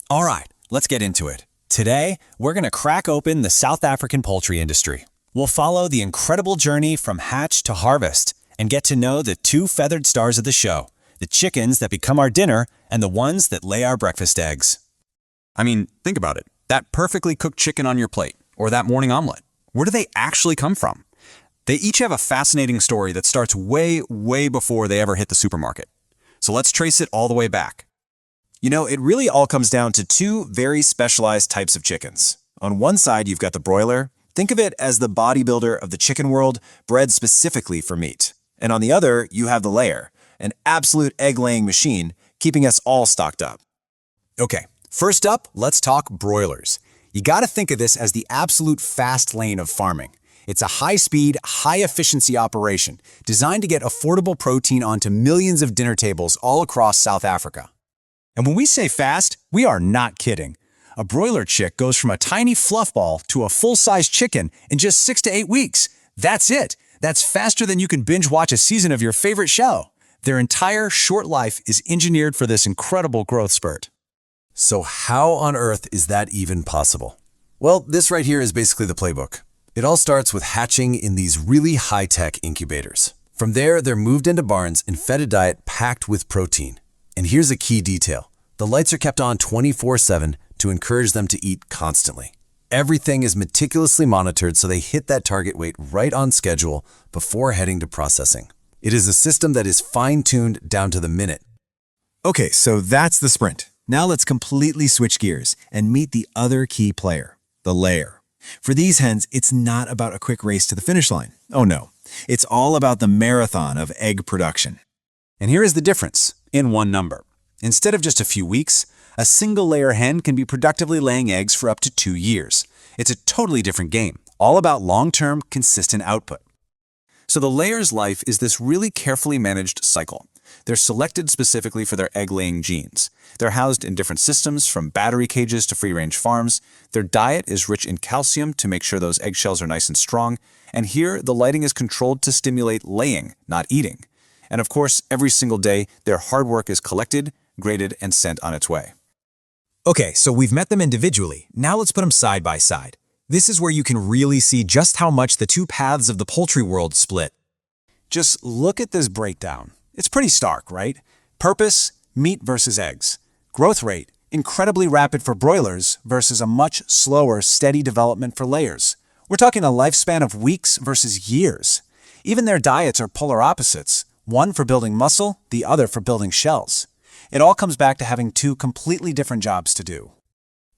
All right, let's get into it. Today, we're going to crack open the South African poultry industry. We'll follow the incredible journey from hatch to harvest and get to know the two feathered stars of the show, the chickens that become our dinner and the ones that lay our breakfast eggs. I mean, think about it. That perfectly cooked chicken on your plate, or that morning omelet. Where do they actually come from? They each have a fascinating story that starts way, way before they ever hit the supermarket. So let's trace it all the way back. You know, it really all comes down to two very specialized types of chickens. On one side, you've got the broiler. Think of it as the bodybuilder of the chicken world, bred specifically for meat. And on the other, you have the layer, an absolute egg-laying machine, keeping us all stocked up. Okay, first up, let's talk broilers. You gotta think of this as the absolute fast lane of farming. It's a high-speed, high-efficiency operation designed to get affordable protein onto millions of dinner tables all across South Africa. And when we say fast, we are not kidding. A broiler chick goes from a tiny fluff ball to a full-size chicken in just 6 to 8 weeks. That's it. That's faster than you can binge watch a season of your favorite show. Their entire short life is engineered for this incredible growth spurt. So how on earth is that even possible? Well, this right here is basically the playbook. It all starts with hatching in these really high-tech incubators. From there, they're moved into barns and fed a diet packed with protein. And here's a key detail. The lights are kept on 24/7 to encourage them to eat constantly. Everything is meticulously monitored so they hit that target weight right on schedule before heading to processing. It is a system that is fine-tuned down to the minute. Okay, so that's the sprint. Now let's completely switch gears and meet the other key player, the layer. For these hens, it's not about a quick race to the finish line. Oh no, it's all about the marathon of egg production. And here is the difference in one number. Instead of just a few weeks, a single layer hen can be productively laying eggs for up to 2 years. It's a totally different game, all about long-term, consistent output. So the layer's life is this really carefully managed cycle. They're selected specifically for their egg-laying genes. They're housed in different systems, from battery cages to free-range farms. Their diet is rich in calcium to make sure those eggshells are nice and strong. And here, the lighting is controlled to stimulate laying, not eating. And of course, every single day, their hard work is collected, graded, and sent on its way. Okay, so we've met them individually. Now let's put them side by side. This is where you can really see just how much the two paths of the poultry world split. Just look at this breakdown. It's pretty stark, right? Purpose, meat versus eggs. Growth rate, incredibly rapid for broilers versus a much slower, steady development for layers. We're talking a lifespan of weeks versus years. Even their diets are polar opposites. One for building muscle, the other for building shells. It all comes back to having two completely different jobs to do.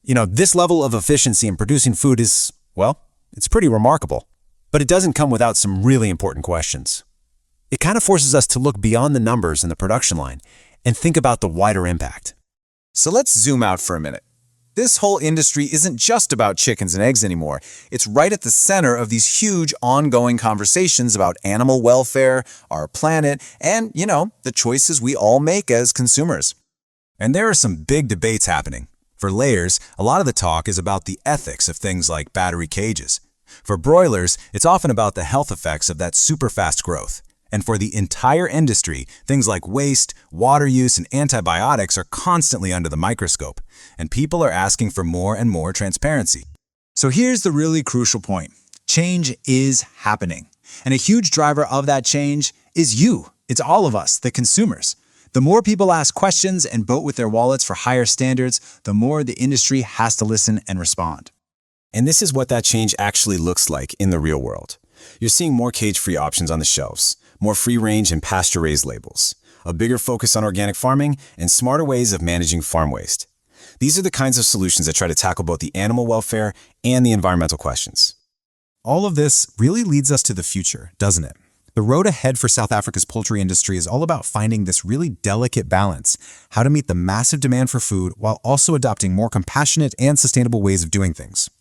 You know, this level of efficiency in producing food is, well, it's pretty remarkable. But it doesn't come without some really important questions. It kind of forces us to look beyond the numbers in the production line and think about the wider impact. So let's zoom out for a minute. This whole industry isn't just about chickens and eggs anymore. It's right at the center of these huge ongoing conversations about animal welfare, our planet, and, you know, the choices we all make as consumers. And there are some big debates happening. For layers, a lot of the talk is about the ethics of things like battery cages. For broilers, it's often about the health effects of that super fast growth. And for the entire industry, things like waste, water use, and antibiotics are constantly under the microscope, and people are asking for more and more transparency. So here's the really crucial point. Change is happening. And a huge driver of that change is you. It's all of us, the consumers. The more people ask questions and vote with their wallets for higher standards, the more the industry has to listen and respond. And this is what that change actually looks like in the real world. You're seeing more cage-free options on the shelves, more free-range and pasture-raised labels, a bigger focus on organic farming, and smarter ways of managing farm waste. These are the kinds of solutions that try to tackle both the animal welfare and the environmental questions. All of this really leads us to the future, doesn't it? The road ahead for South Africa's poultry industry is all about finding this really delicate balance, how to meet the massive demand for food while also adopting more compassionate and sustainable ways of doing things.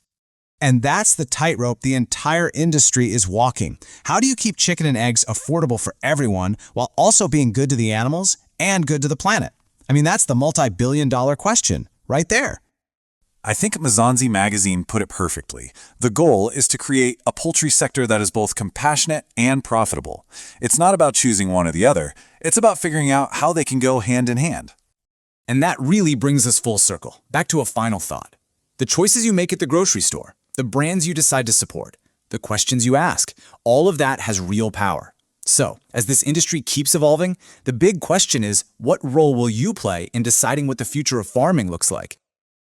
And that's the tightrope the entire industry is walking. How do you keep chicken and eggs affordable for everyone while also being good to the animals and good to the planet? I mean, that's the multi-billion-dollar question right there. I think Mzansi magazine put it perfectly. The goal is to create a poultry sector that is both compassionate and profitable. It's not about choosing one or the other. It's about figuring out how they can go hand in hand. And that really brings us full circle, back to a final thought. The choices you make at the grocery store, the brands you decide to support, the questions you ask, all of that has real power. So, as this industry keeps evolving, the big question is, what role will you play in deciding what the future of farming looks like?